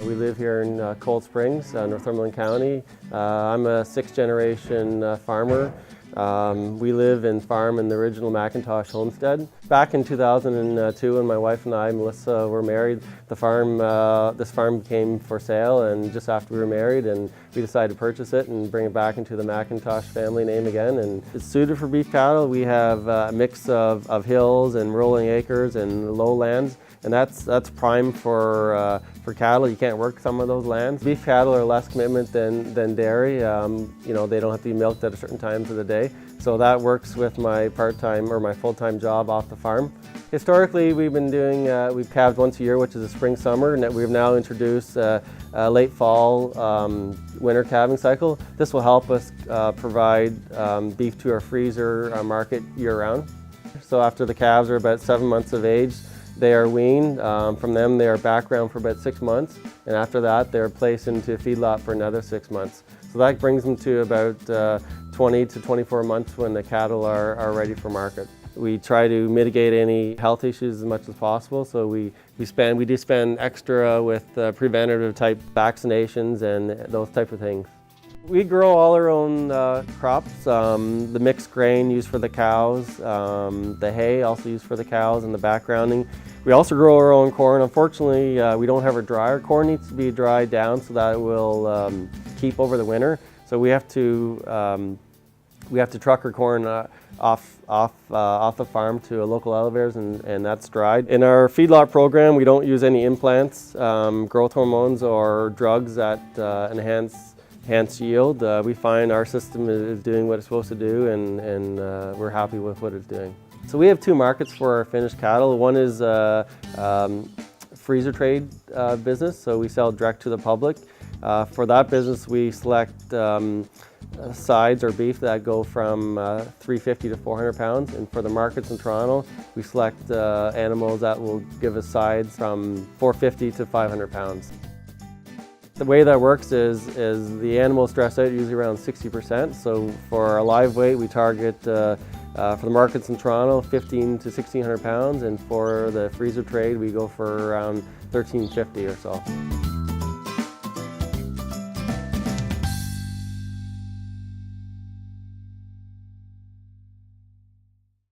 We live here in Cold Springs, Northumberland County. I'm a sixth-generation farmer. We live and farm in the original McIntosh homestead. Back in 2002, when my wife and I, Melissa, were married, this farm came for sale, and just after we were married, and we decided to purchase it and bring it back into the McIntosh family name again. And it's suited for beef cattle. We have a mix of hills and rolling acres and lowlands, and that's prime for cattle. You can't work some of those lands. Beef cattle are less commitment than dairy. They don't have to be milked at certain times of the day. So that works with my part-time or my full-time job off the farm. Historically, we've been doing, we've calved once a year, which is a spring-summer, and we've now introduced a late fall winter calving cycle. This will help us provide beef to our freezer market year-round. So after the calves are about 7 months of age, they are weaned. From them, they are background for about 6 months, and after that, they're placed into feedlot for another 6 months. So that brings them to about 20 to 24 months when the cattle are ready for market. We try to mitigate any health issues as much as possible, so we do spend extra with preventative type vaccinations and those type of things. We grow all our own crops, the mixed grain used for the cows, the hay also used for the cows, and the backgrounding. We also grow our own corn. Unfortunately, we don't have a dryer. Corn needs to be dried down so that it will keep over the winter. So we have to truck our corn off the farm to a local elevators, and that's dried. In our feedlot program, we don't use any implants, growth hormones, or drugs that enhance yield. We find our system is doing what it's supposed to do, and we're happy with what it's doing. So we have two markets for our finished cattle. One is freezer trade business, so we sell direct to the public. For that business, we select sides or beef that go from 350 to 400 pounds, and for the markets in Toronto, we select animals that will give us sides from 450 to 500 pounds. The way that works is the animals stress out usually around 60%. So for our live weight, we target for the markets in Toronto 15 to 1600 pounds, and for the freezer trade, we go for around 1350 or so.